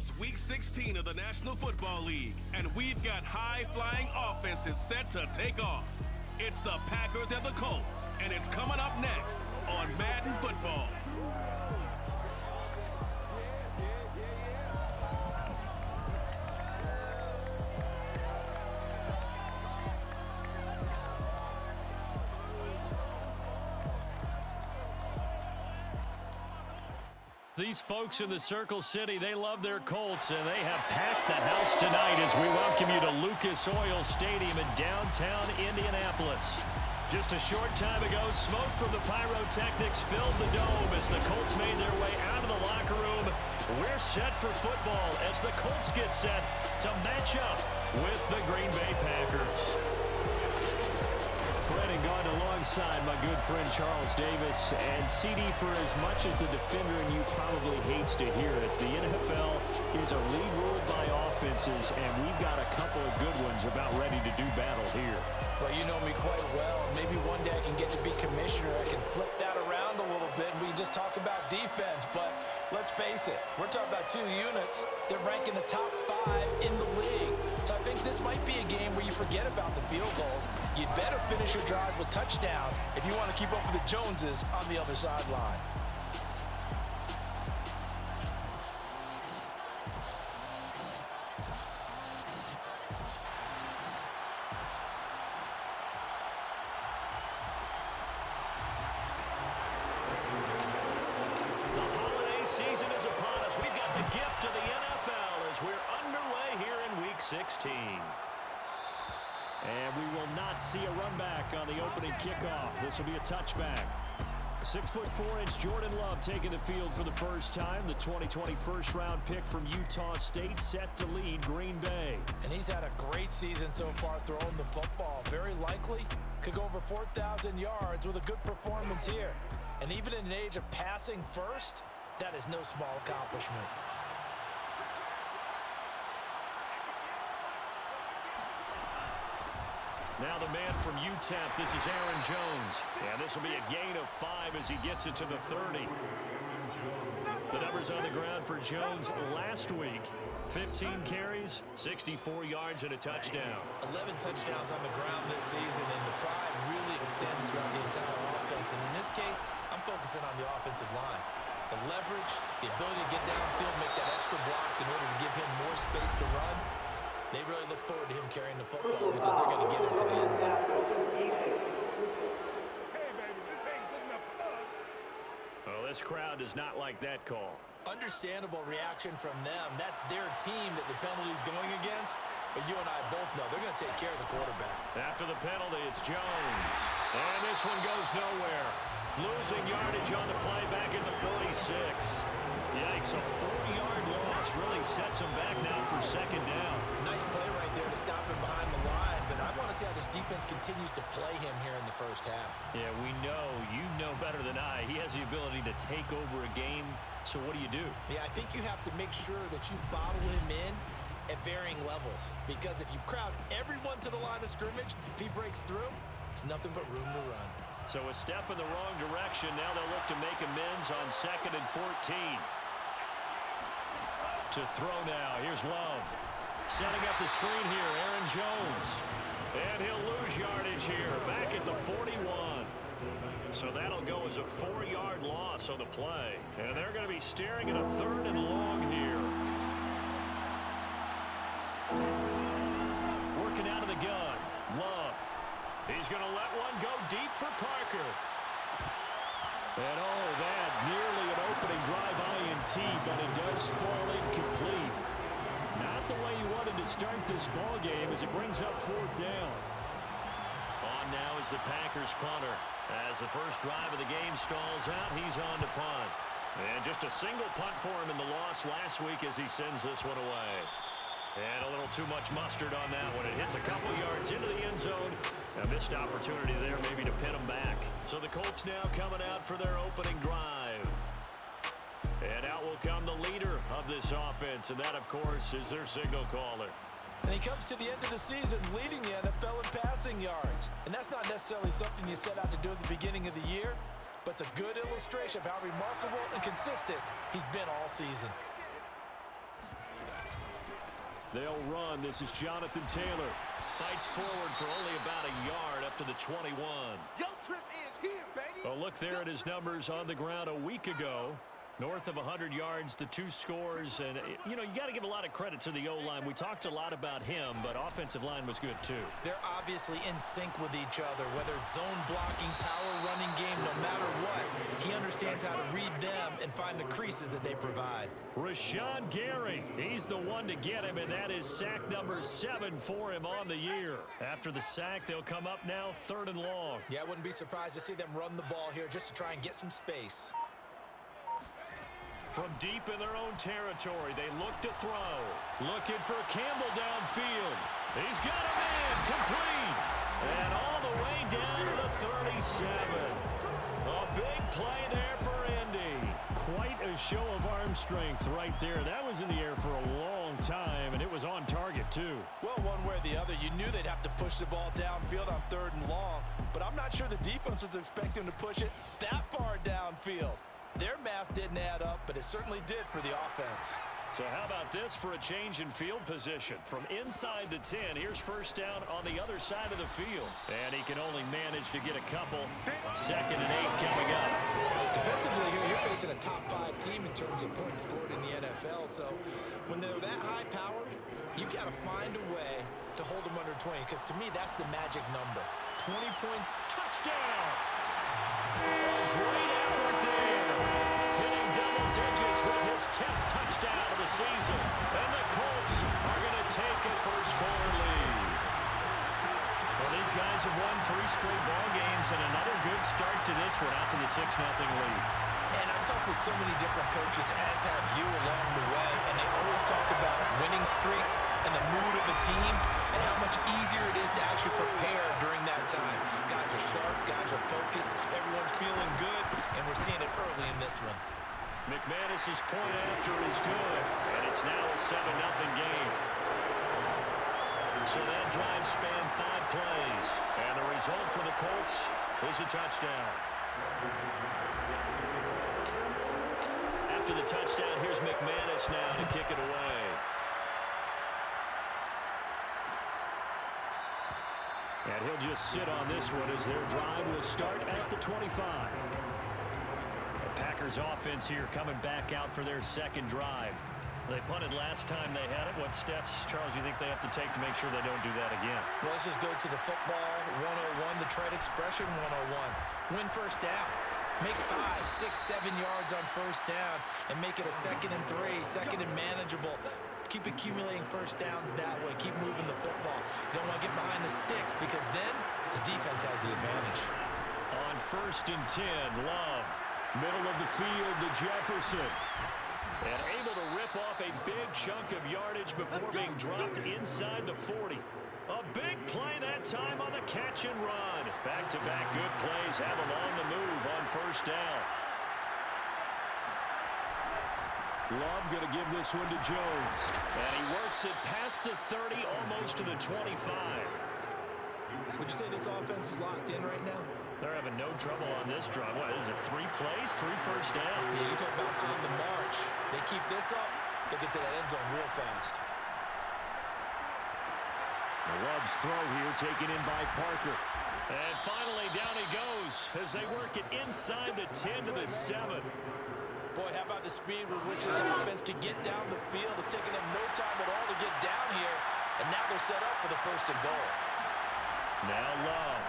It's Week 16 of the National Football League, and we've got high-flying offenses set to take off. It's the Packers and the Colts, and it's coming up next on Madden Football. These folks in the Circle City, they love their Colts, and they have packed the house tonight as we welcome you to Lucas Oil Stadium in downtown Indianapolis. Just a short time ago, smoke from the pyrotechnics filled the dome as the Colts made their way out of the locker room. We're set for football as the Colts get set to match up with the Green Bay Packers. Brennan gone alongside my good friend Charles Davis. And CD, for as much as the defender in you probably hates to hear it, the NFL is a league ruled by offenses, and we've got a couple of good ones about ready to do battle here. Well, you know me quite well. Maybe one day I can get to be commissioner. I can flip that around a little bit, and we can just talk about defense. But let's face it, we're talking about two units. They're ranking the top 5 in the league. So I think this might be a game where you forget about the field goals. You'd better finish your drives with touchdown if you want to keep up with the Joneses on the other sideline. The holiday season is upon us. We've got the gift of the NFL as we're underway here in Week 16. And we will not see a run back on the opening kickoff. This will be a touchback. 6'4" Jordan Love taking the field for the first time. The 2020 first-round pick from Utah State set to lead Green Bay. And he's had a great season so far throwing the football. Very likely could go over 4,000 yards with a good performance here. And even in an age of passing first, that is no small accomplishment. Now the man from UTEP, this is Aaron Jones. And this will be a gain of 5 as he gets it to the 30. The numbers on the ground for Jones last week. 15 carries, 64 yards, and a touchdown. 11 touchdowns on the ground this season, and the pride really extends throughout the entire offense. And in this case, I'm focusing on the offensive line. The leverage, the ability to get downfield, make that extra block in order to give him more space to run. They really look forward to him carrying the football because they're going to get him to the end zone. Hey, baby, this ain't good enough for us. Well, this crowd does not like that call. Understandable reaction from them. That's their team that the penalty's going against. But you and I both know they're going to take care of the quarterback. After the penalty, it's Jones. And this one goes nowhere. Losing yardage on the play back at the 46. Yikes, a 4-yard loss really sets him back now for second down. Nice play right there to stop him behind the line, but I want to see how this defense continues to play him here in the first half. Yeah, we know, you know better than I, he has the ability to take over a game, so what do you do? Yeah, I think you have to make sure that you bottle him in at varying levels, because if you crowd everyone to the line of scrimmage, if he breaks through, there's nothing but room to run. So a step in the wrong direction, now they'll look to make amends on 2nd and 14. To throw now. Here's Love. Setting up the screen here, Aaron Jones. And he'll lose yardage here, back at the 41. So that'll go as a 4-yard loss on the play. And they're going to be staring at a 3rd and long here. Working out of the gun. Love. He's going to let one go deep for Parker. And oh, that nearly an opening drive INT, but it does fall incomplete. Not the way you wanted to start this ball game as it brings up 4th down. On now is the Packers punter. As the first drive of the game stalls out, he's on to punt. And just a single punt for him in the loss last week as he sends this one away. And a little too much mustard on that one. It hits a couple yards into the end zone. A missed opportunity there maybe to pin them back. So the Colts now coming out for their opening drive. And out will come the leader of this offense. And that, of course, is their signal caller. And he comes to the end of the season leading the NFL in passing yards. And that's not necessarily something you set out to do at the beginning of the year, but it's a good illustration of how remarkable and consistent he's been all season. They'll run. This is Jonathan Taylor. Fights forward for only about a yard up to the 21. Your trip is here, baby. Oh, look there at his numbers on the ground a week ago. North of 100 yards, the 2 scores. And, you know, you got to give a lot of credit to the O-line. We talked a lot about him, but offensive line was good, too. They're obviously in sync with each other, whether it's zone blocking, power running game, no matter what. He understands how to read them and find the creases that they provide. Rashawn Gary, he's the one to get him, and that is sack number 7 for him on the year. After the sack, they'll come up now 3rd and long. Yeah, I wouldn't be surprised to see them run the ball here just to try and get some space. From deep in their own territory, they look to throw. Looking for Campbell downfield. He's got a man complete. And all the way down to the 37. A big play there for Indy. Quite a show of arm strength right there. That was in the air for a long time, and it was on target, too. Well, one way or the other, you knew they'd have to push the ball downfield on 3rd and long. But I'm not sure the defense was expecting to push it that far downfield. Their math didn't add up, but it certainly did for the offense. So how about this for a change in field position? From inside the 10, here's 1st down on the other side of the field. And he can only manage to get a couple. 2nd and 8 coming up. Defensively here, you're facing a top 5 team in terms of points scored in the NFL. So when they're that high-powered, you've got to find a way to hold them under 20, because to me, that's the magic number. 20 points. Touchdown! A great effort there. Hitting double digits with his 10th touchdown of the season. And the Colts are going to take a first-quarter lead. Well, these guys have won 3 straight ball games, and another good start to this one out to the 6-0 lead. And I've talked with so many different coaches, as have you along the way, and they always talk about winning streaks and the mood of the team and how much easier it is to actually prepare during that time. Guys are sharp, guys are focused, everyone's feeling good, and we're seeing it early in this one. McManus's point after is good, and it's now a 7-0 game. So that drive spanned 5 plays, and the result for the Colts is a touchdown. After the touchdown, here's McManus now to kick it away. And he'll just sit on this one as their drive will start at the 25. The Packers offense here coming back out for their 2nd drive. They punted last time they had it. What steps, Charles, you think they have to take to make sure they don't do that again? Well, let's just go to the football 101, the trade expression 101. Win 1st down. Make 5, 6, 7 yards on 1st down and make it a 2nd and 3, 2nd and manageable. Keep accumulating 1st downs that way. Keep moving the football. You don't want to get behind the sticks, because then the defense has the advantage. On 1st and 10, Love. Middle of the field to Jefferson. And able to rip off a big chunk of yardage before being dropped inside the 40. A big play that time on the catch and run. Back-to-back good plays have him on the move on 1st down. Love going to give this one to Jones. And he works it past the 30, almost to the 25. Would you say this offense is locked in right now? They're having no trouble on this drive. What is it, 3 plays, 3 first downs? Yeah, you talk about on the march. They keep this up, they'll get to that end zone real fast. The Love's throw here taken in by Parker. And finally down he goes as they work it inside the 10 to the 7. Boy, how about the speed with which this offense can get down the field? It's taking them no time at all to get down here. And now they're set up for the 1st and goal. Now Love.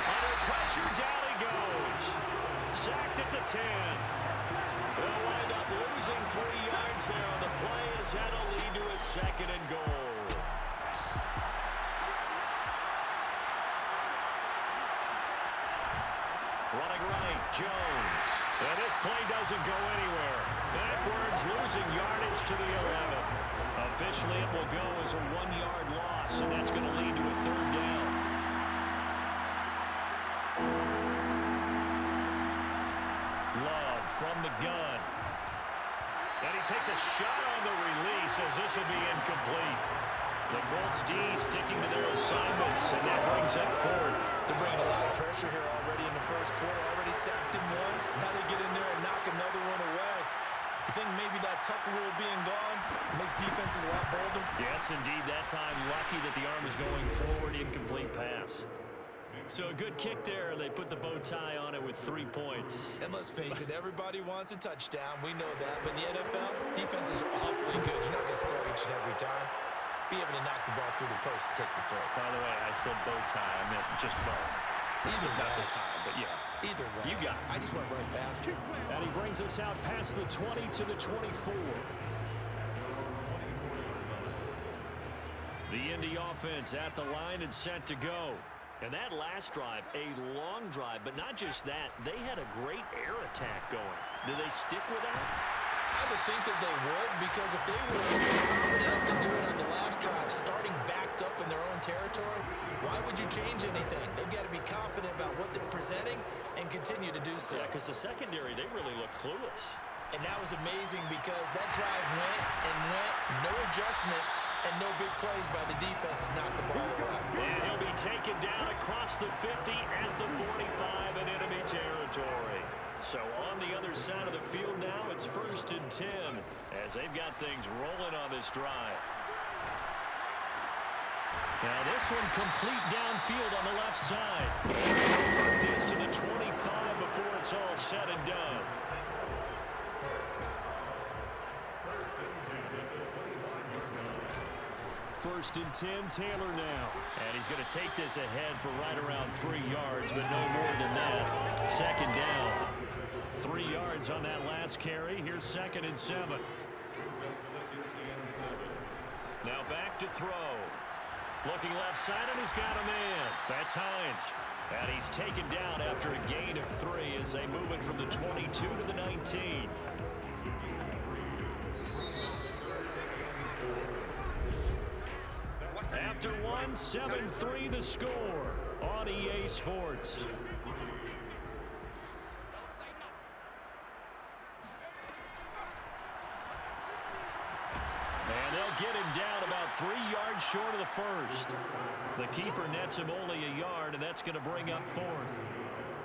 Under pressure, down he goes. Sacked at the 10. They'll wind up losing 3 yards there on the play as that'll lead to a 2nd and goal. Running right, Jones. And this play doesn't go anywhere. Backwards, losing yardage to the 11. Officially, it will go as a 1-yard loss, and that's going to lead to a 3rd down. Love from the gun. And he takes a shot on the release as this will be incomplete. The Colts D sticking to their assignments, and that brings up 4th. They're bringing a lot of pressure here already in the 1st quarter. Already sacked him once. Now they get in there and knock another one away. It think maybe that tuck rule being gone makes defenses a lot bolder? Yes, indeed. That time, lucky that the arm was going forward. Incomplete pass. So a good kick there. They put the bow tie on it with 3 points. And let's face it, everybody wants a touchdown. We know that. But in the NFL, defenses are awfully good. You're not going to score each and every time. Be able to knock the ball through the post and take the throw. By the way, I said bow tie. I meant just bow. Either Not way. the tie, but yeah. Either way. You got it. I just went right past it. And he brings us out past the 20 to the 24. The Indy offense at the line and set to go. And that last drive, a long drive, but not just that. They had a great air attack going. Do they stick with that? I would think that they would, because if they were confident enough to do it on the last drive, starting backed up in their own territory, why would you change anything? They've got to be confident about what they're presenting and continue to do so. Yeah, because the secondary, they really look clueless. And that was amazing because that drive went and went, no adjustments, and no big plays by the defense to knock the ball away. And he'll be taken down across the 50 at the 45 in enemy territory. So on the other side of the field now, it's 1st and 10 as they've got things rolling on this drive. Now this one complete downfield on the left side. This to the 25 before it's all said and done. First and 10, Taylor now. And he's going to take this ahead for right around 3 yards, but no more than that. Second down. 3 yards on that last carry. Here's 2nd and 7. Now back to throw. Looking left side, and he's got a man. That's Hines. And he's taken down after a gain of 3 as they move it from the 22 to the 19. After 1, 7-3 the score on EA Sports. And they'll get him down about 3 yards short of the first. The keeper nets him only a yard, and that's going to bring up 4th.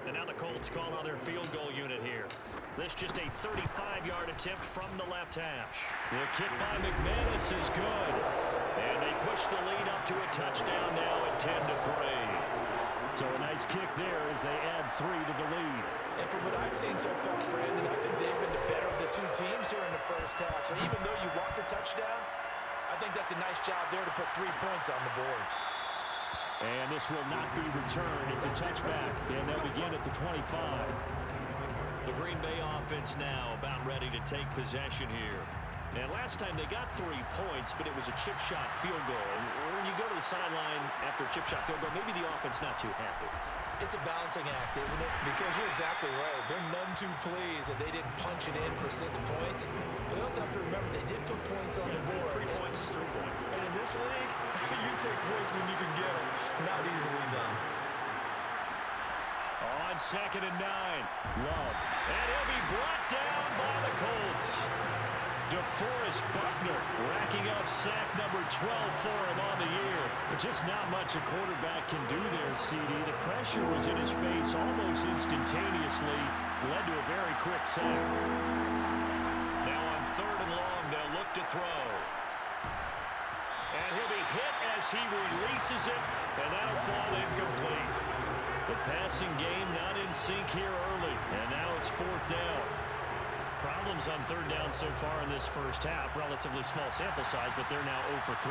And now the Colts call on their field goal unit here. This just a 35-yard attempt from the left hash. The kick by McManus is good. And they push the lead up to a touchdown now at 10-3. So a nice kick there as they add 3 to the lead. And from what I've seen so far, Brandon, I think they've been the better of the 2 teams here in the first half. So even though you want the touchdown, I think that's a nice job there to put 3 points on the board. And this will not be returned. It's a touchback, and they'll begin at the 25. The Green Bay offense now about ready to take possession here. And last time they got 3 points, but it was a chip shot field goal. And when you go to the sideline after a chip shot field goal, maybe the offense not too happy. It's a balancing act, isn't it? Because you're exactly right. They're none too pleased that they didn't punch it in for 6 points. But they also have to remember they did put points on the board. 3 points is 3 points. And in this league, you take points when you can get them. Not easily done. On 2nd and 9, Love. And he'll be brought down by the Colts. DeForest Buckner racking up sack number 12 for him on the year. Just not much a quarterback can do there, CD. The pressure was in his face almost instantaneously. Led to a very quick sack. Now on 3rd and long, they'll look to throw. And he'll be hit as he releases it, and that'll fall incomplete. The passing game not in sync here early, and now it's 4th down. Problems on 3rd down so far in this first half. Relatively small sample size, but they're now 0 for 3.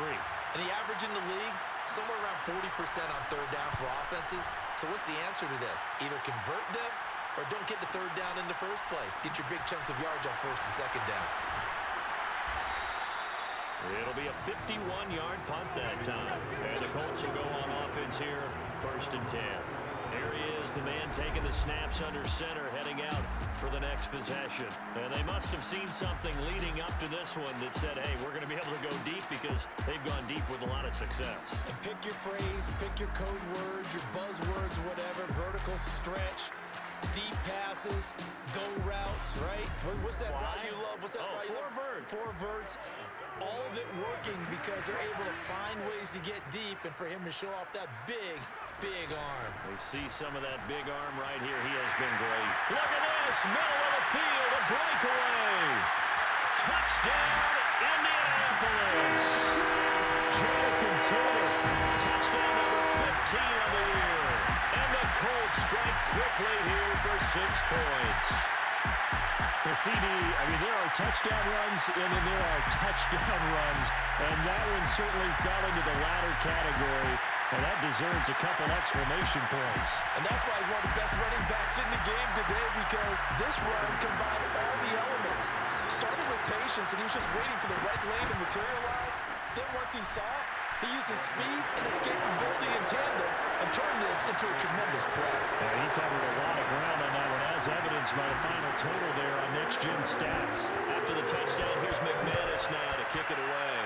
And the average in the league, somewhere around 40% on 3rd down for offenses. So what's the answer to this? Either convert them or don't get the 3rd down in the first place. Get your big chunks of yards on 1st and 2nd down. It'll be a 51-yard punt that time. And the Colts will go on offense here, 1st and 10. There he is, the man taking the snaps under center, heading out for the next possession. And they must have seen something leading up to this one that said, hey, we're going to be able to go deep, because they've gone deep with a lot of success. And pick your phrase, pick your code words, your buzzwords, whatever. Vertical stretch, deep passes, go routes, right? What's that route you love? What's that route you love? 4 verts. All of it working because they're able to find ways to get deep, and for him to show off that big arm. We see some of that big arm right here. He has been great. Look at this, middle of the field, a breakaway. Touchdown, Indianapolis. Jonathan Taylor, touchdown number 15 on the year. And the Colts strike quickly here for 6 points. The CD, I mean, there are touchdown runs, and then there are touchdown runs, and that one certainly fell into the latter category, and that deserves a couple exclamation points. And that's why he's one of the best running backs in the game today, because this run combined all the elements. Started with patience, and he was just waiting for the right lane to materialize. Then once he saw it, he used his speed and escapability in tandem and turned this into a tremendous play. Yeah, he covered a lot of ground on that one, as evidenced by the final total there on next-gen stats. After the touchdown, here's McManus now to kick it away.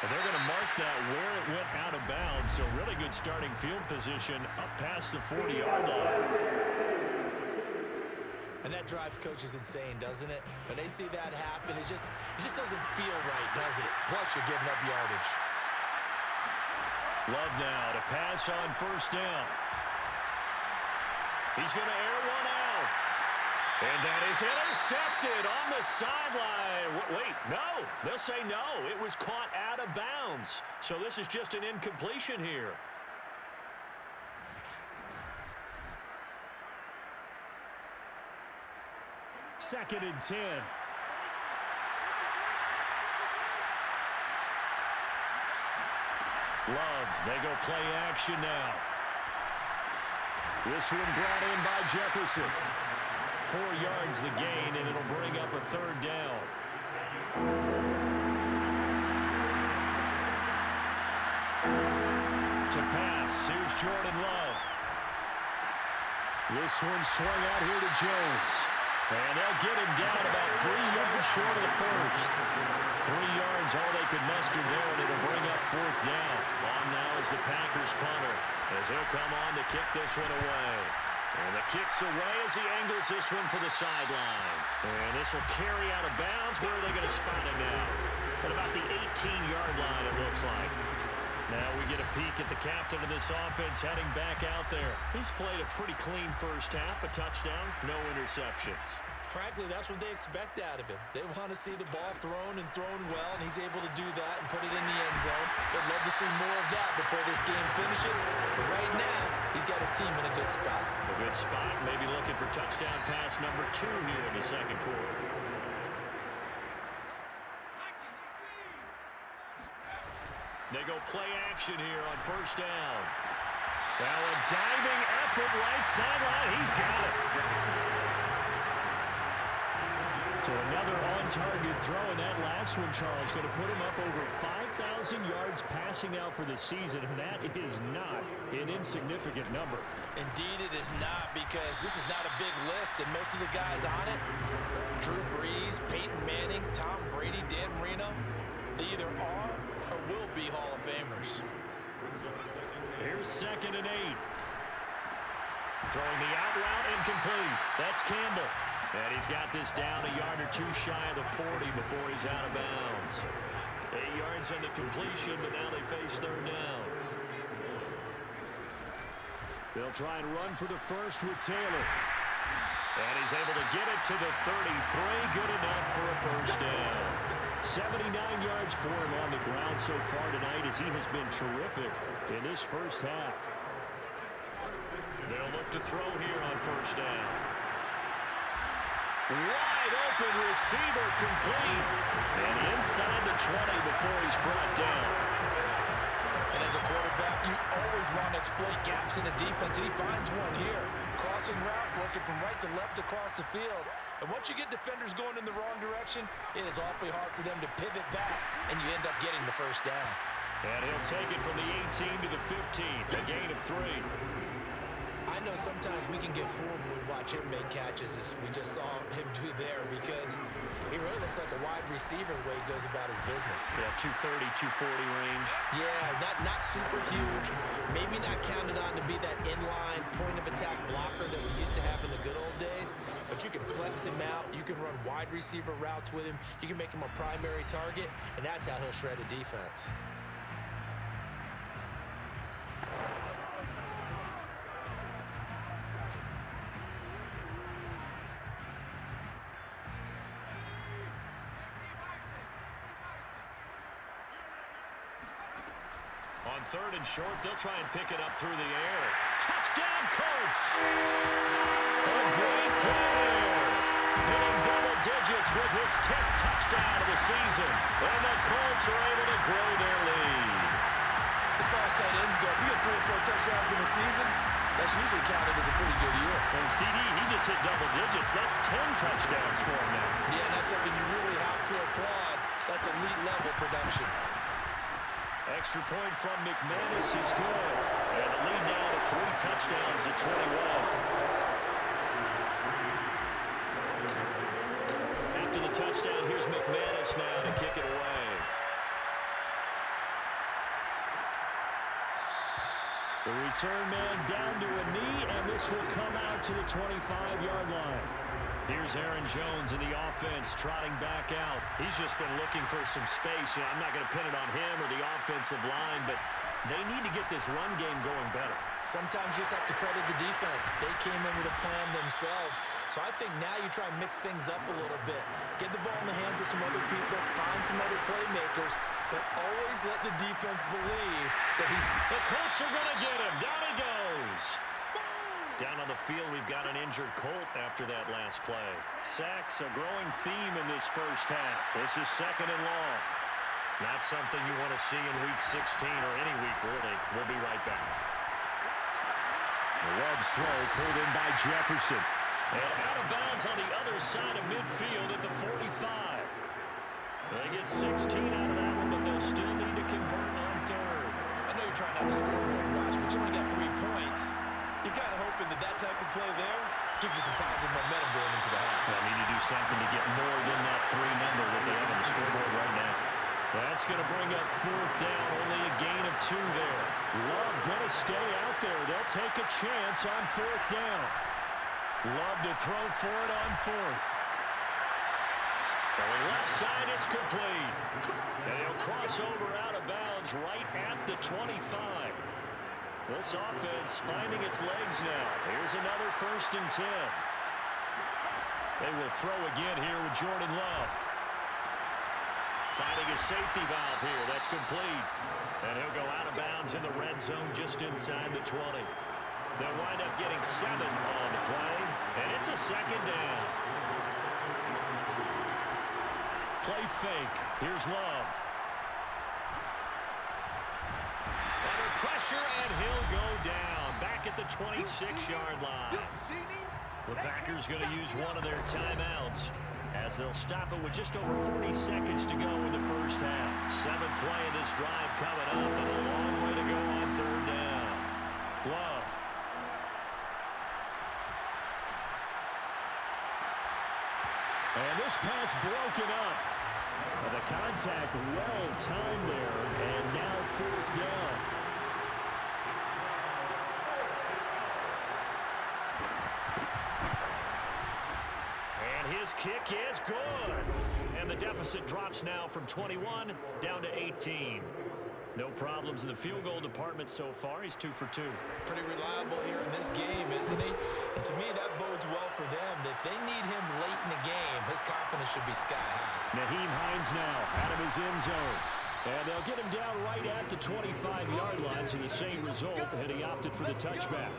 And they're going to mark that where it went out of bounds, so really good starting field position up past the 40-yard line. And that drives coaches insane, doesn't it? When they see that happen, it just doesn't feel right, does it? Plus, you're giving up yardage. Love now to pass on first down. He's going to air one out. And that is intercepted on the sideline. Wait, no. They'll say no. It was caught out of bounds. So this is just an incompletion here. Second and 10. Love, they go play action now. This one brought in by Jefferson. 4 yards the gain, and it'll bring up a third down. To pass, here's Jordan Love. This one swung out here to Jones. And they'll get him down about 3 yards short of the first. 3 yards, all they could muster there, and it'll bring up fourth down. On now is the Packers punter, as he'll come on to kick this one away. And the kick's away as he angles this one for the sideline. And this will carry out of bounds. Where are they going to spot him now? At about the 18-yard line, it looks like. Now we get a peek at the captain of this offense heading back out there. He's played a pretty clean first half, a touchdown, no interceptions. Frankly, that's what they expect out of him. They want to see the ball thrown and thrown well, and he's able to do that and put it in the end zone. They'd love to see more of that before this game finishes. But right now, he's got his team in a good spot. A good spot, maybe looking for touchdown pass number 2 here in the second quarter. They go play action here on first down. Now a diving effort right sideline. He's got it. To another on-target throw, and that last one, Charles, going to put him up over 5,000 yards passing out for the season, and that is not an insignificant number. Indeed it is not, because this is not a big list, and most of the guys on it, Drew Brees, Peyton Manning, Tom Brady, Dan Marino, they either are or will be Hall of Famers. Here's 2nd and 8. Throwing the out route incomplete. That's Campbell. And he's got this down a yard or 2 shy of the 40 before he's out of bounds. 8 yards on the completion, but now they face third down. They'll try and run for the first with Taylor. And he's able to get it to the 33. Good enough for a first down. 79 yards for him on the ground so far tonight, as he has been terrific in this first half. They'll look to throw here on first down. Wide open receiver complete. And inside the 20 before he's brought down. And as a quarterback, you always want to exploit gaps in a defense, and he finds one here. Crossing route, working from right to left across the field. And once you get defenders going in the wrong direction, it is awfully hard for them to pivot back, and you end up getting the first down. And he'll take it from the 18 to the 15, a gain of 3. I know sometimes we can get fooled when we watch him make catches, as we just saw him do there, because he really looks like a wide receiver the way he goes about his business. Yeah, 230, 240 range. Yeah, not super huge. Maybe not counted on to be that inline point-of-attack blocker that we used to have in the good old days, but you can flex him out. You can run wide receiver routes with him. You can make him a primary target, and that's how he'll shred a defense. On 3rd and short, they'll try and pick it up through the air. Touchdown, Colts! A great play! Hitting double digits with his 10th touchdown of the season. And the Colts are able to grow their lead. As far as tight ends go, if you get 3 or 4 touchdowns in a season, that's usually counted as a pretty good year. And CD, he just hit double digits. That's 10 touchdowns for him now. Yeah, and that's something you really have to applaud. That's elite-level production. Extra point from McManus is good. And the lead now to 3 touchdowns at 21. After the touchdown, here's McManus now to kick it away. The return man down to a knee, and this will come out to the 25-yard line. Here's Aaron Jones in the offense trotting back out. He's just been looking for some space. You know, I'm not going to pin it on him or the offensive line, but they need to get this run game going better. Sometimes you just have to credit the defense. They came in with a plan themselves. So I think now you try and mix things up a little bit. Get the ball in the hands of some other people, find some other playmakers, but always let the defense believe that he's... The Colts are going to get him. Down he goes. Down on the field, we've got an injured Colt after that last play. Sacks, a growing theme in this first half. This is 2nd and long. Not something you want to see in Week 16 or any week, really. We'll be right back. Love's throw pulled in by Jefferson. And out of bounds on the other side of midfield at the 45. They get 16 out of that one, but they'll still need to convert on 3rd. I know you're trying not to score more, Watch, but you only got 3 points. You're kind of hoping that that type of play there gives you some positive momentum going into the half. They need to do something to get more than that 3 number that they have on the scoreboard right now. That's going to bring up 4th down, only a gain of 2 there. Love going to stay out there. They'll take a chance on 4th down. Love to throw for it on 4th. Throwing left side, it's complete. And he'll cross over out of bounds right at the 25. This offense finding its legs now. Here's another 1st and 10. They will throw again here with Jordan Love. Finding a safety valve here. That's complete. And he'll go out of bounds in the red zone just inside the 20. They'll wind up getting 7 on the play. And it's a 2nd down. Play fake. Here's Love. Under pressure, and he'll go down. Back at the 26-yard line. The Packers going to use one of their timeouts, as they'll stop it with just over 40 seconds to go in the first half. 7th play of this drive coming up, and a long way to go on 3rd down. Love. And this pass broken up. And the contact well timed there, and now 4th down. His kick is good. And the deficit drops now from 21 down to 18. No problems in the field goal department so far. He's 2 for 2. Pretty reliable here in this game, isn't he? And to me, that bodes well for them. If they need him late in the game, his confidence should be sky high. Naheem Hines now out of his end zone. And they'll get him down right at the 25-yard line, so the same result, and he opted for the touchback.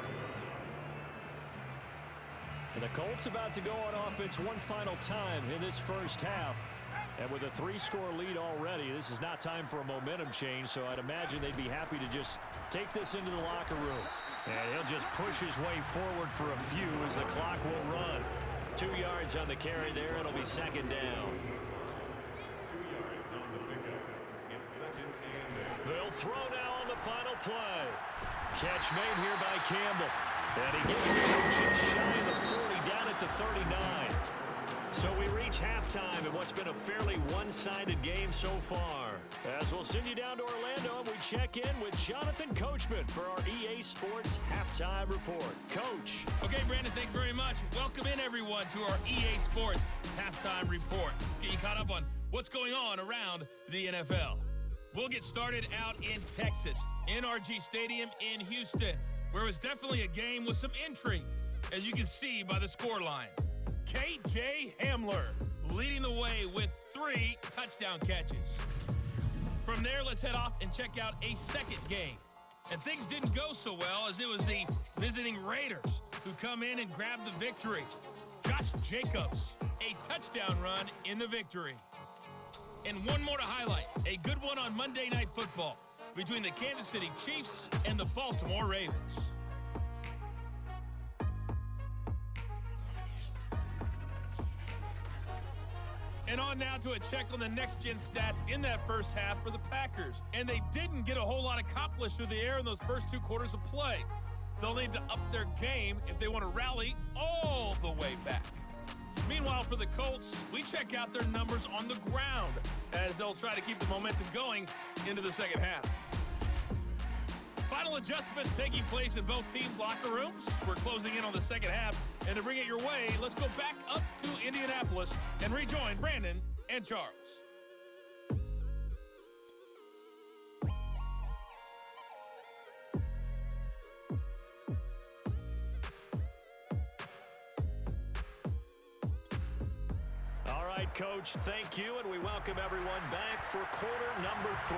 And the Colts about to go on offense one final time in this first half. And with a 3-score lead already, this is not time for a momentum change, so I'd imagine they'd be happy to just take this into the locker room. And he'll just push his way forward for a few as the clock will run. 2 yards on the carry there. It'll be 2nd down. 2 yards on the pickup. It's 2nd and... They'll throw now on the final play. Catch made here by Campbell. And he gets this one just shy of the 40, down at the 39. So we reach halftime in what's been a fairly one-sided game so far. As we'll send you down to Orlando, and we check in with Jonathan Coachman for our EA Sports Halftime Report. Coach. Okay, Brandon, thanks very much. Welcome in, everyone, to our EA Sports Halftime Report. Let's get you caught up on what's going on around the NFL. We'll get started out in Texas, NRG Stadium in Houston, where it was definitely a game with some intrigue, as you can see by the scoreline. KJ Hamler leading the way with 3 touchdown catches. From there, let's head off and check out a second game. And things didn't go so well, as it was the visiting Raiders who come in and grab the victory. Josh Jacobs, a touchdown run in the victory. And one more to highlight, a good one on Monday Night Football between the Kansas City Chiefs and the Baltimore Ravens. And on now to a check on the next-gen stats in that first half for the Packers. And they didn't get a whole lot accomplished through the air in those first 2 quarters of play. They'll need to up their game if they want to rally all the way back. Meanwhile, for the Colts, we check out their numbers on the ground as they'll try to keep the momentum going into the second half. Final adjustments taking place in both teams' locker rooms. We're closing in on the second half. And to bring it your way, let's go back up to Indianapolis and rejoin Brandon and Charles. All right, Coach, thank you, and we welcome everyone back for quarter number 3.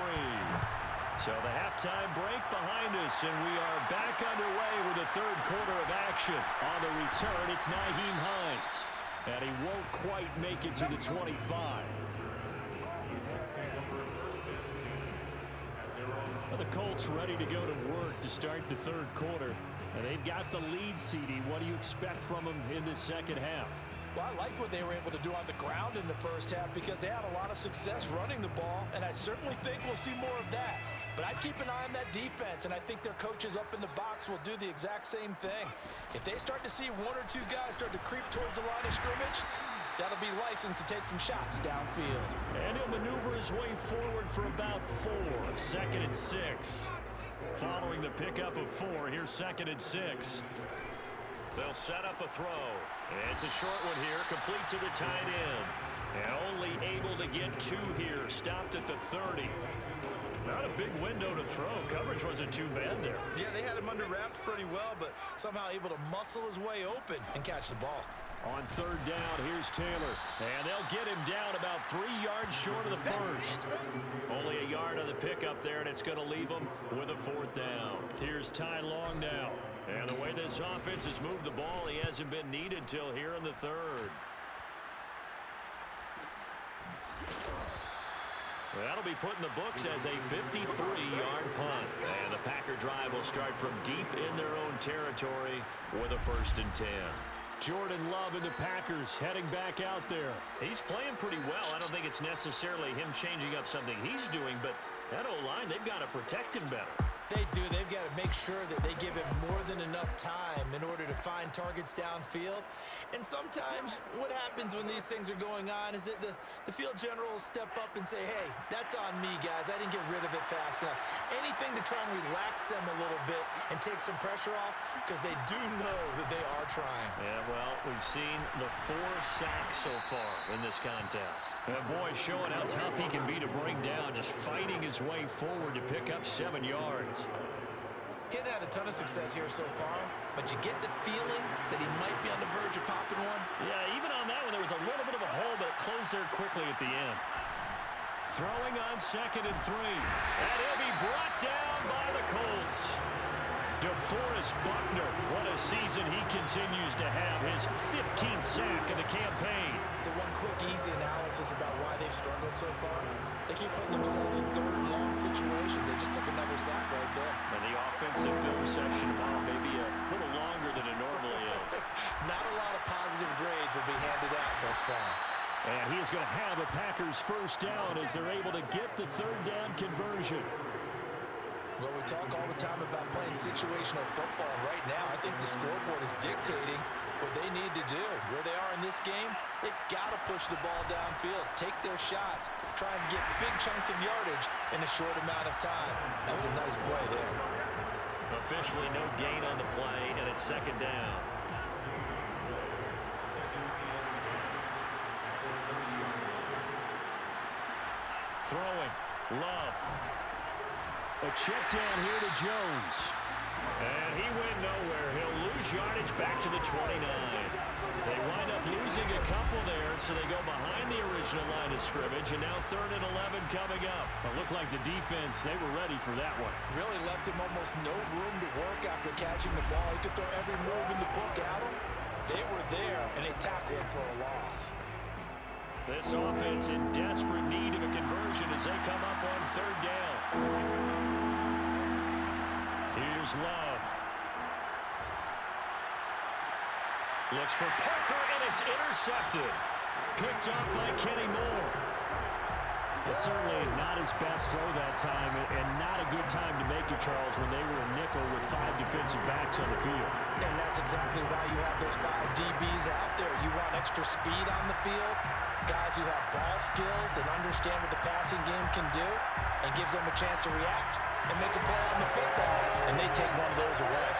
So the halftime break behind us, and we are back underway with the third quarter of action. On the return, it's Nyheim Hines, and he won't quite make it to the 25. Well, the Colts ready to go to work to start the third quarter, and they've got the lead, CD. What do you expect from them in the second half? Well, I like what they were able to do on the ground in the first half because they had a lot of success running the ball, and I certainly think we'll see more of that. But I'd keep an eye on that defense, and I think their coaches up in the box will do the exact same thing. If they start to see 1 or 2 guys start to creep towards the line of scrimmage, that'll be licensed to take some shots downfield. And he'll maneuver his way forward for about 4. 2nd and 6. Following the pickup of 4, here's 2nd and 6. They'll set up a throw. It's a short one here, complete to the tight end. And only able to get 2 here, stopped at the 30. Not a big window to throw. Coverage wasn't too bad there. Yeah, they had him under wraps pretty well, but somehow able to muscle his way open and catch the ball. On 3rd down, here's Taylor. And they'll get him down about 3 yards short of the first. Only a yard on the pickup there, and it's going to leave him with a 4th down. Here's Ty Long now. And the way this offense has moved the ball, he hasn't been needed till here in the 3rd. That'll be put in the books as a 53-yard punt. And the Packer drive will start from deep in their own territory with a 1st and 10. Jordan Love and the Packers heading back out there. He's playing pretty well. I don't think it's necessarily him changing up something he's doing, but that O-line, they've got to protect him better. They do. They've got to make sure that they give him more than enough time in order to find targets downfield. And sometimes what happens when these things are going on is that the field general will step up and say, hey, that's on me, guys. I didn't get rid of it fast enough. Anything to try and relax them a little bit and take some pressure off because they do know that they are trying. Yeah, well, we've seen the 4 sacks so far in this contest. And boy, showing how tough he can be to bring down, just fighting his way forward to pick up 7 yards. He hadn't had a ton of success here so far, but you get the feeling that he might be on the verge of popping one. Yeah, even on that one, there was a little bit of a hole, but it closed there quickly at the end. Throwing on 2nd and 3. And he'll be brought down by the Colts. DeForest Buckner, what a season he continues to have. His 15th sack of the campaign. So one quick, easy analysis about why they've struggled so far. They keep putting themselves in 3rd and long situations. They just took another sack right there. And the offensive film session tomorrow may be a little longer than it normally is. Not a lot of positive grades will be handed out thus far. And he is going to have a Packers 1st down as they're able to get the 3rd down conversion. Well, we talk all the time about playing situational football. Right now, I think the scoreboard is dictating what they need to do. Where they are in this game, they've got to push the ball downfield, take their shots, try and get big chunks of yardage in a short amount of time. That was a nice play there. Officially no gain on the play, and it's 2nd down. Throwing. Love. A check down here to Jones. And he went nowhere. He'll lose yardage back to the 29. They wind up losing a couple there, so they go behind the original line of scrimmage, and now 3rd and 11 coming up. It looked like the defense, they were ready for that one. Really left him almost no room to work after catching the ball. He could throw every move in the book at him. They were there, and they tackled him for a loss. This offense in desperate need of a conversion as they come up on 3rd down. Here's Love. Looks for Parker, and it's intercepted. Picked up by Kenny Moore. Well, certainly not his best throw that time, and not a good time to make it, Charles, when they were a nickel with 5 defensive backs on the field. And that's exactly why you have those 5 DBs out there. You want extra speed on the field, guys who have ball skills and understand what the passing game can do, and gives them a chance to react and make a play on the football, and they take one of those away.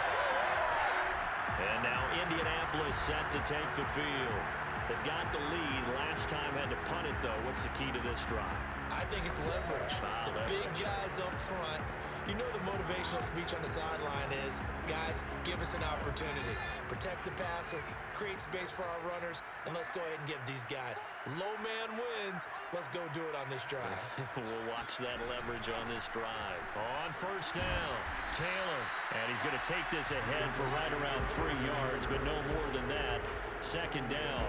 And now Indianapolis set to take the field. They've got the lead. Last time had to punt it, though. What's the key to this drive? I think it's leverage. The big guys up front. You know the motivational speech on the sideline is, guys, give us an opportunity. Protect the passer, create space for our runners, and let's go ahead and give these guys. Low man wins. Let's go do it on this drive. We'll watch that leverage on this drive. On 1st down, Taylor. And he's going to take this ahead for right around 3 yards, but no more than that. 2nd down.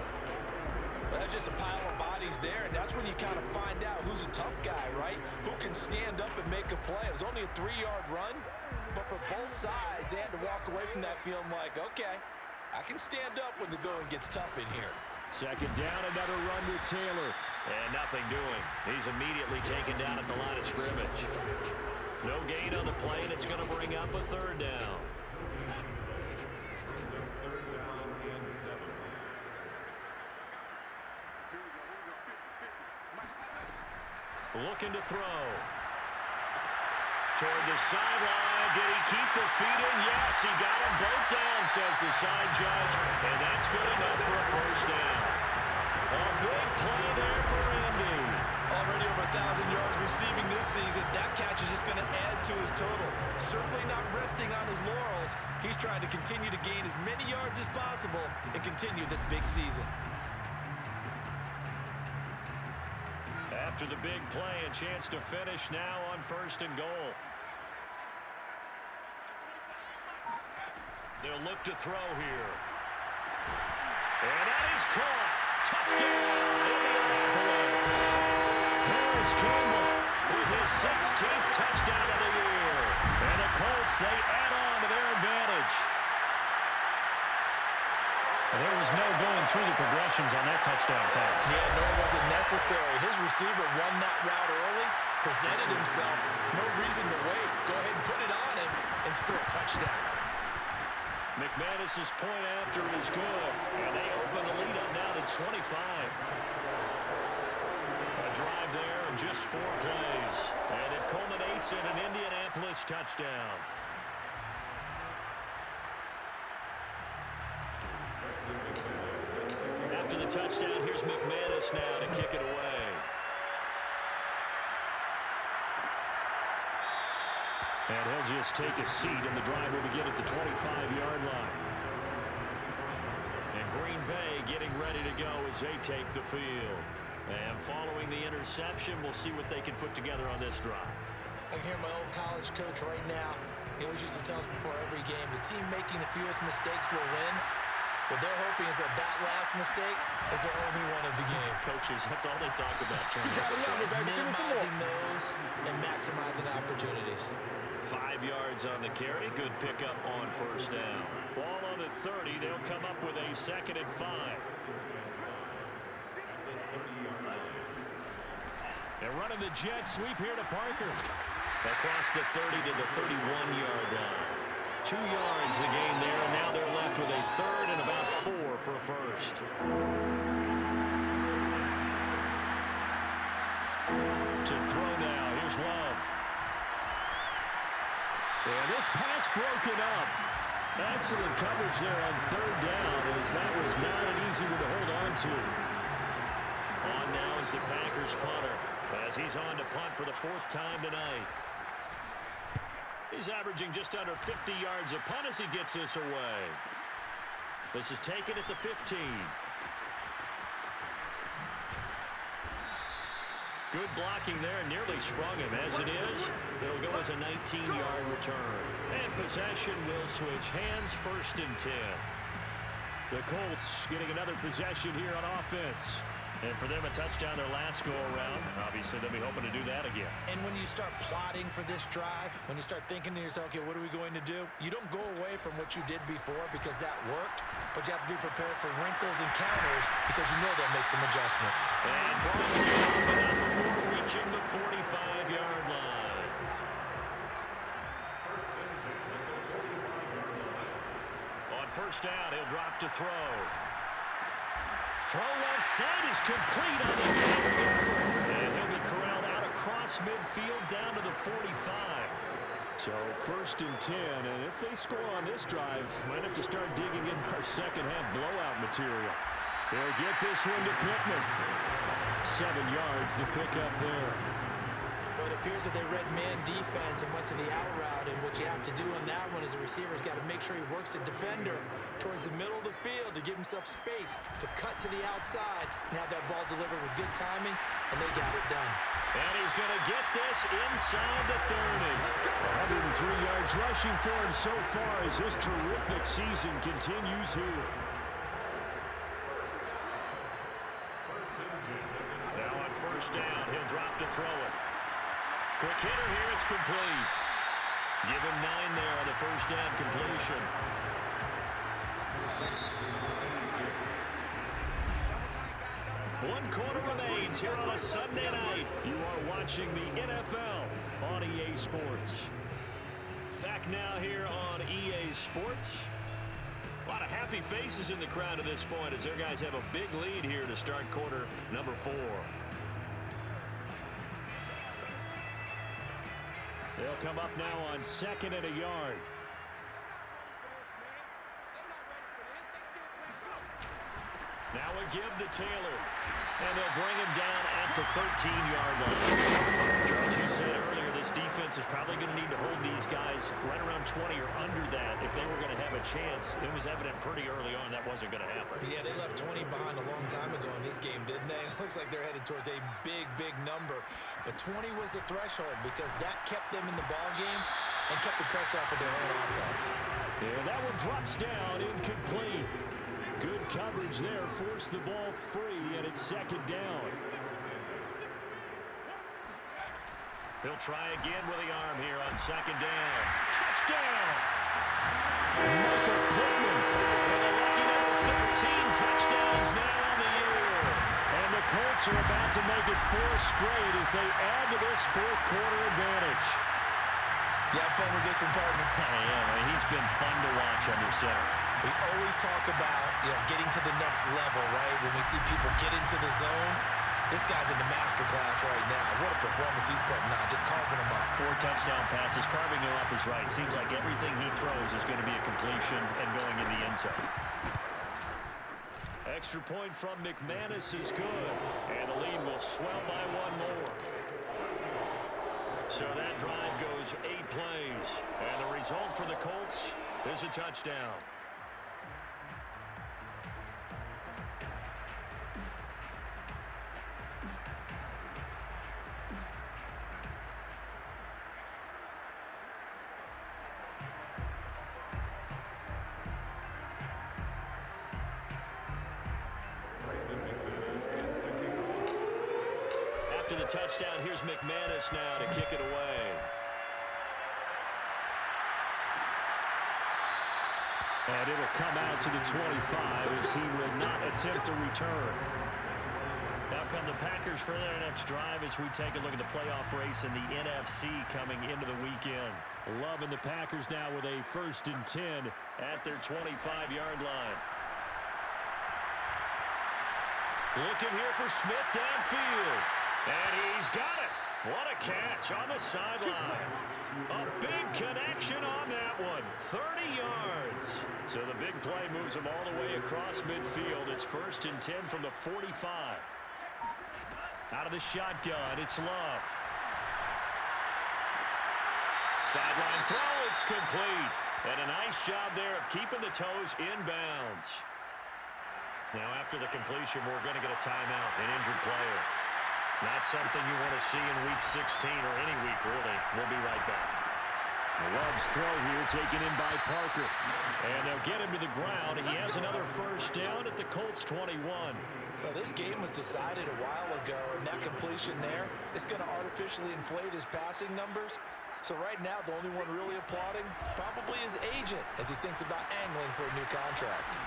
Well, that's just a pile of bodies there, and that's when you kind of find out who's a tough guy, right? Who can stand up and make a play. It was only a 3-yard run, but for both sides, they had to walk away from that feeling like, okay, I can stand up when the going gets tough in here. 2nd down, another run with Taylor. And nothing doing. He's immediately taken down at the line of scrimmage. No gain on the play, and it's going to bring up a 3rd down. Looking to throw. Toward the sideline. Did he keep the feet in? Yes, he got them both down, says the side judge. And that's good enough for a 1st down. A big play there for Indy. Already over 1,000 yards receiving this season. That catch is just going to add to his total. Certainly not resting on his laurels. He's trying to continue to gain as many yards as possible and continue this big season. After the big play, a chance to finish now on 1st and goal. They'll look to throw here. And that is caught. Touchdown, Indianapolis. Paris Campbell with his 16th touchdown of the year. And the Colts, they add on to their advantage. There was no going through the progressions on that touchdown pass. Yeah, nor was it necessary. His receiver won that route early, presented himself. No reason to wait. Go ahead and put it on him and score a touchdown. McManus's point after is good, and they open the lead up now to 25. A drive there in just 4 plays, and it culminates in an Indianapolis touchdown. After the touchdown, here's McManus now to kick it away. And he'll just take a seat, and the drive will begin at the 25-yard line. And Green Bay getting ready to go as they take the field. And following the interception, we'll see what they can put together on this drive. I can hear my old college coach right now. He always used to tell us before every game, the team making the fewest mistakes will win. What they're hoping is that last mistake is their only one of the game. Coaches, that's all they talk about. Minimizing those and maximizing opportunities. 5 yards on the carry. Good pickup on 1st down. Ball on the 30. They'll come up with a 2nd and 5. They're running the jet sweep here to Parker. Across the 30 to the 31-yard line. 2 yards the gain there, and now they're left with a 3rd and about 4 for a 1st. To throw now, here's Love. And this pass broken up. Excellent coverage there on 3rd down, as that was not an easy one to hold on to. On now is the Packers punter, as he's on to punt for the 4th time tonight. He's averaging just under 50 yards a punt as he gets this away. This is taken at the 15. Good blocking there, nearly sprung him. As it is, it'll go as a 19-yard return. And possession will switch hands, 1st and 10. The Colts getting another possession here on offense. And for them, a touchdown their last go-around. Obviously, they'll be hoping to do that again. And when you start plotting for this drive, when you start thinking to yourself, okay, what are we going to do? You don't go away from what you did before because that worked, but you have to be prepared for wrinkles and counters because you know they'll make some adjustments. And brought down, but not before reaching the 45-yard line. On 1st down, he'll drop to throw. Throw left side is complete on the down. And he'll be corralled out across midfield down to the 45. So 1st and 10, and if they score on this drive, might have to start digging in our second-half blowout material. They'll get this one to Pittman. 7 yards, the pickup there. Well, it appears that they read man defense and went to the out route, and what you have to do on that one is the receiver's got to make sure he works the defender towards the middle of the field to give himself space to cut to the outside and have that ball delivered with good timing, and they got it done. And he's going to get this inside the 30. 103 yards rushing for him so far as his terrific season continues here. Now on 1st down, he'll drop to throw it. Quick hitter here, it's complete. Give him 9 there on the 1st down completion. One quarter remains here on a Sunday night. You are watching the NFL on EA Sports. Back now here on EA Sports. A lot of happy faces in the crowd at this point as their guys have a big lead here to start quarter number 4. They'll come up now on 2nd and a yard. Now a give to Taylor. And they'll bring him down at the 13-yard line. As you said earlier, this defense is probably going to need to hold these guys right around 20 or under that if they were going to have a chance. It was evident pretty early on that wasn't going to happen. Yeah, they left 20 behind a long time ago in this game, didn't they? It looks like they're headed towards a big, big number. But 20 was the threshold because that kept them in the ball game and kept the pressure off of their own offense. And that one drops down, incomplete. Good coverage there, forced the ball free, and it's 2nd down. He'll try again with the arm here on 2nd down. Touchdown! Michael Pittman With a lucky number 13 touchdowns now on the year. And the Colts are about to make it 4 straight as they add to this 4th quarter advantage. You have fun with this one, partner? Yeah, he's been fun to watch under center. We always talk about, getting to the next level, right? When we see people get into the zone, this guy's in the master class right now. What a performance he's putting on, just carving them up. 4 touchdown passes, carving him up is right. Seems like everything he throws is going to be a completion and going in the end zone. Extra point from McManus is good, and the lead will swell by 1 more. So that drive goes 8 plays, and the result for the Colts is a touchdown. After the touchdown, here's McManus now to kick it away. And it'll come out to the 25 as he will not attempt a return. Now come the Packers for their next drive as we take a look at the playoff race in the NFC coming into the weekend. Loving the Packers now with a 1st and 10 at their 25-yard line. Looking here for Smith downfield. And he's got it. What a catch on the sideline. A big connection on that one. 30 yards. So the big play moves him all the way across midfield. It's 1st and 10 from the 45. Out of the shotgun, it's Love. Sideline throw, it's complete. And a nice job there of keeping the toes inbounds. Now after the completion, we're going to get a timeout, an injured player. Not something you want to see in Week 16 or any week, really. We'll be right back. Love's throw here taken in by Parker. And they'll get him to the ground. He has another first down at the Colts 21. Well, this game was decided a while ago, and that completion there is going to artificially inflate his passing numbers. So right now, the only one really applauding probably his agent as he thinks about angling for a new contract.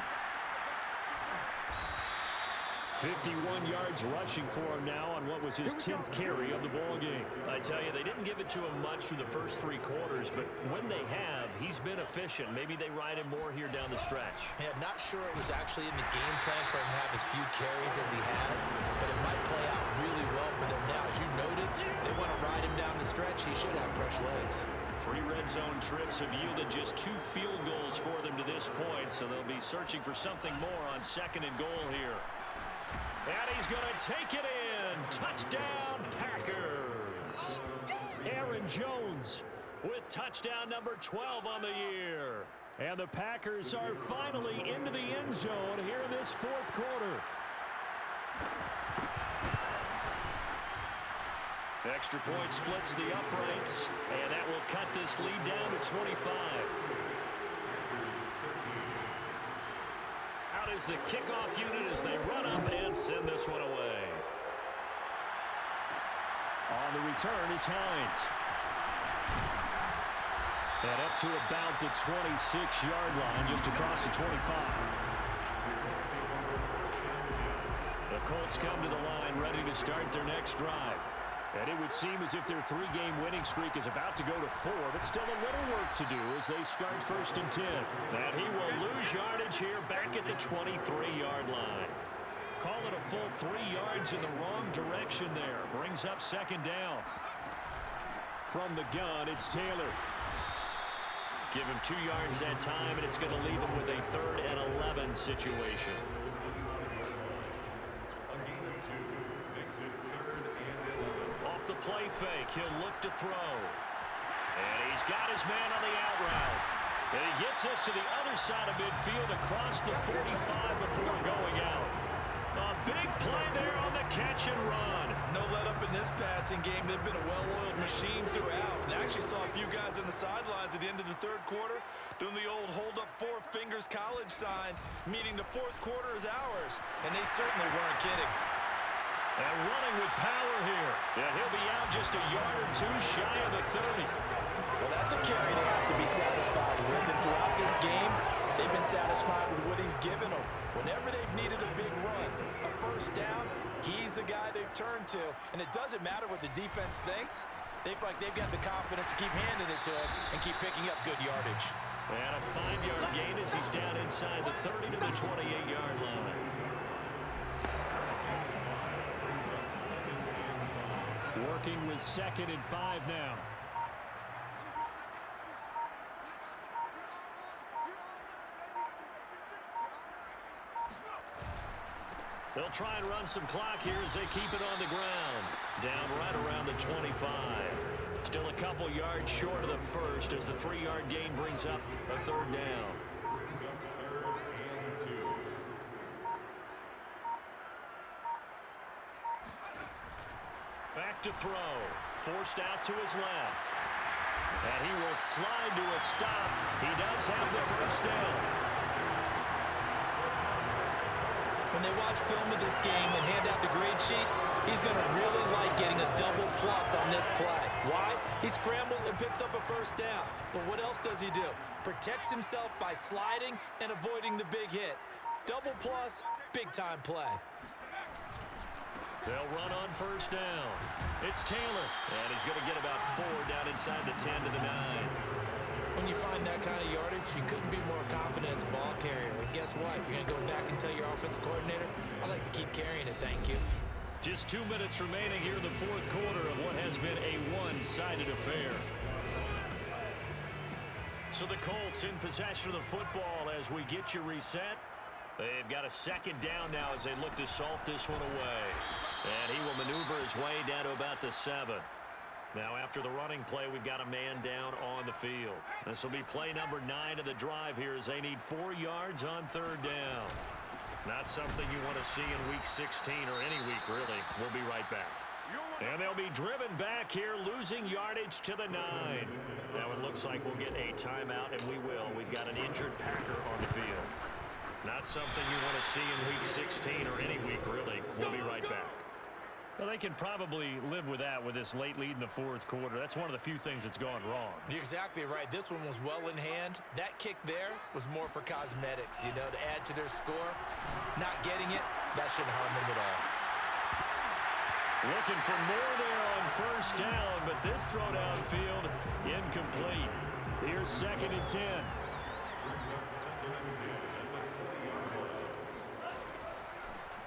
51 yards rushing for him now on what was his 10th carry of the ball game. I tell you, they didn't give it to him much through the first 3 quarters, but when they have, he's been efficient. Maybe they ride him more here down the stretch. Yeah, not sure it was actually in the game plan for him to have as few carries as he has, but it might play out really well for them now. As you noted, if they want to ride him down the stretch, he should have fresh legs. 3 red zone trips have yielded just 2 field goals for them to this point, so they'll be searching for something more on 2nd and goal here. And he's going to take it in. Touchdown, Packers. Aaron Jones with touchdown number 12 on the year. And the Packers are finally into the end zone here in this 4th quarter. Extra point splits the uprights, and that will cut this lead down to 25. Out is the kickoff unit as they run up and send this one away. On the return is Hines. And up to about the 26-yard line, just across the 25. The Colts come to the line ready to start their next drive. And it would seem as if their 3-game winning streak is about to go to 4, but still a little work to do as they start 1st and 10. And he will lose yardage here back at the 23-yard line. Call it a full 3 yards in the wrong direction there. Brings up 2nd down. From the gun, it's Taylor. Give him 2 yards that time, and it's going to leave him with a 3rd and 11 situation. Off the play fake, he'll look to throw. And he's got his man on the out route. And he gets us to the other side of midfield across the 45 before going out. A big play there on the catch and run. No let up in this passing game. They've been a well-oiled machine throughout. And I actually saw a few guys on the sidelines at the end of the 3rd quarter doing the old hold up 4 fingers college sign, meaning the 4th quarter is ours. And they certainly weren't kidding. And running with power here. And he'll be out just a yard or 2 shy of the 30. Well, that's a carry they have to be satisfied with. And throughout this game, they've been satisfied with what he's given them. Whenever they've needed a big run, a 1st down, he's the guy they've turned to. And it doesn't matter what the defense thinks. They feel like they've got the confidence to keep handing it to him and keep picking up good yardage. And a 5-yard gain as he's down inside the 30 to the 28-yard line. Working with 2nd and 5 now. They'll try and run some clock here as they keep it on the ground. Down right around the 25. Still a couple yards short of the 1st as the 3-yard gain brings up a 3rd down. Back to throw. Forced out to his left. And he will slide to a stop. He does have the 1st down. When they watch film of this game and hand out the grade sheets, he's going to really like getting a double plus on this play. Why? He scrambles and picks up a 1st down. But what else does he do? Protects himself by sliding and avoiding the big hit. Double plus, big-time play. They'll run on 1st down. It's Taylor. And he's going to get about 4 down inside the 10 to the 9. When you find that kind of yardage, you couldn't be more confident as a ball carrier. And guess what? You're going to go back and tell your offensive coordinator, I'd like to keep carrying it, thank you. Just 2 minutes remaining here in the 4th quarter of what has been a one-sided affair. So the Colts in possession of the football as we get you reset. They've got a 2nd down now as they look to salt this one away. And he will maneuver his way down to about the 7. Now after the running play, we've got a man down on the field. This will be play number 9 of the drive here as they need 4 yards on 3rd down. Not something you want to see in Week 16 or any week, really. We'll be right back. And they'll be driven back here, losing yardage to the 9. Now it looks like we'll get a timeout, and we will. We've got an injured Packer on the field. Not something you want to see in Week 16 or any week, really. We'll be right back. Well, they can probably live with that with this late lead in the 4th quarter. That's one of the few things that's gone wrong. You're exactly right. This one was well in hand. That kick there was more for cosmetics, you know, to add to their score. Not getting it, that shouldn't harm them at all. Looking for more there on 1st down, but this throw downfield incomplete. Here's 2nd and 10.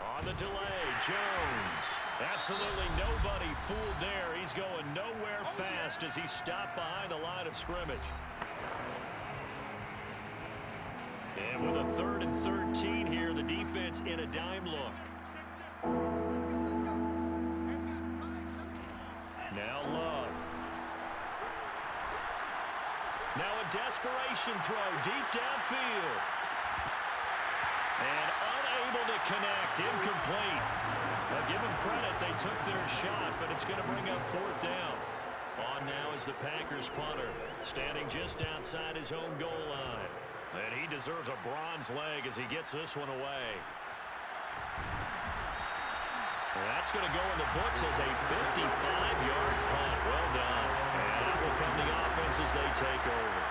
On the delay, Jones. Absolutely nobody fooled there. He's going nowhere fast as he stopped behind the line of scrimmage. And with a 3rd and 13 here, the defense in a dime look. Now Love. Now a desperation throw deep downfield. And unable to connect, incomplete. Well, give them credit, they took their shot, but it's going to bring up 4th down. On now is the Packers punter, standing just outside his own goal line. And he deserves a bronze leg as he gets this one away. And that's going to go in the books as a 55-yard punt. Well done. And that will come the offense as they take over.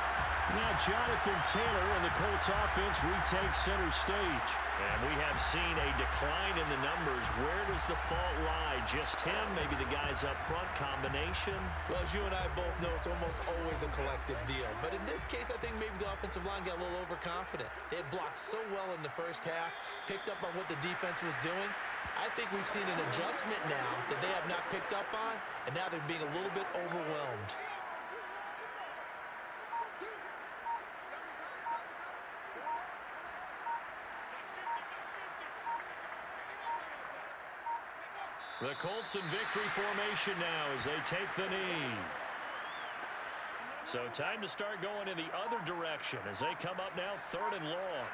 Now Jonathan Taylor and the Colts offense retake center stage. And we have seen a decline in the numbers. Where does the fault lie? Just him? Maybe the guys up front? Combination? Well, as you and I both know, it's almost always a collective deal. But in this case, I think maybe the offensive line got a little overconfident. They had blocked so well in the 1st half, picked up on what the defense was doing. I think we've seen an adjustment now that they have not picked up on, and now they're being a little bit overwhelmed. The Colts in victory formation now as they take the knee. So time to start going in the other direction as they come up now 3rd and long.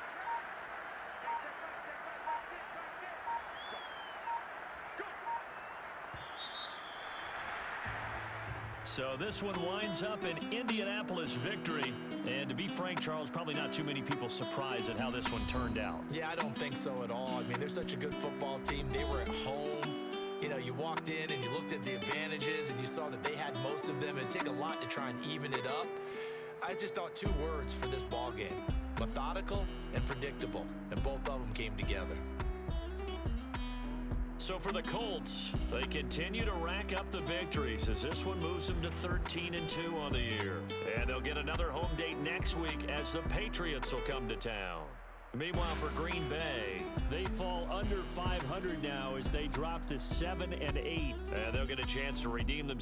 So this one winds up an Indianapolis victory. And to be frank, Charles, probably not too many people surprised at how this one turned out. Yeah, I don't think so at all. I mean, they're such a good football team. They were at home. You know, you walked in and you looked at the advantages and you saw that they had most of them. It'd take a lot to try and even it up. I just thought 2 words for this ball game: methodical and predictable. And both of them came together. So for the Colts, they continue to rack up the victories as this one moves them to 13-2 on the year. And they'll get another home date next week as the Patriots will come to town. Meanwhile, for Green Bay, they fall under 500 now as they drop to 7-8. and they'll get a chance to redeem themselves.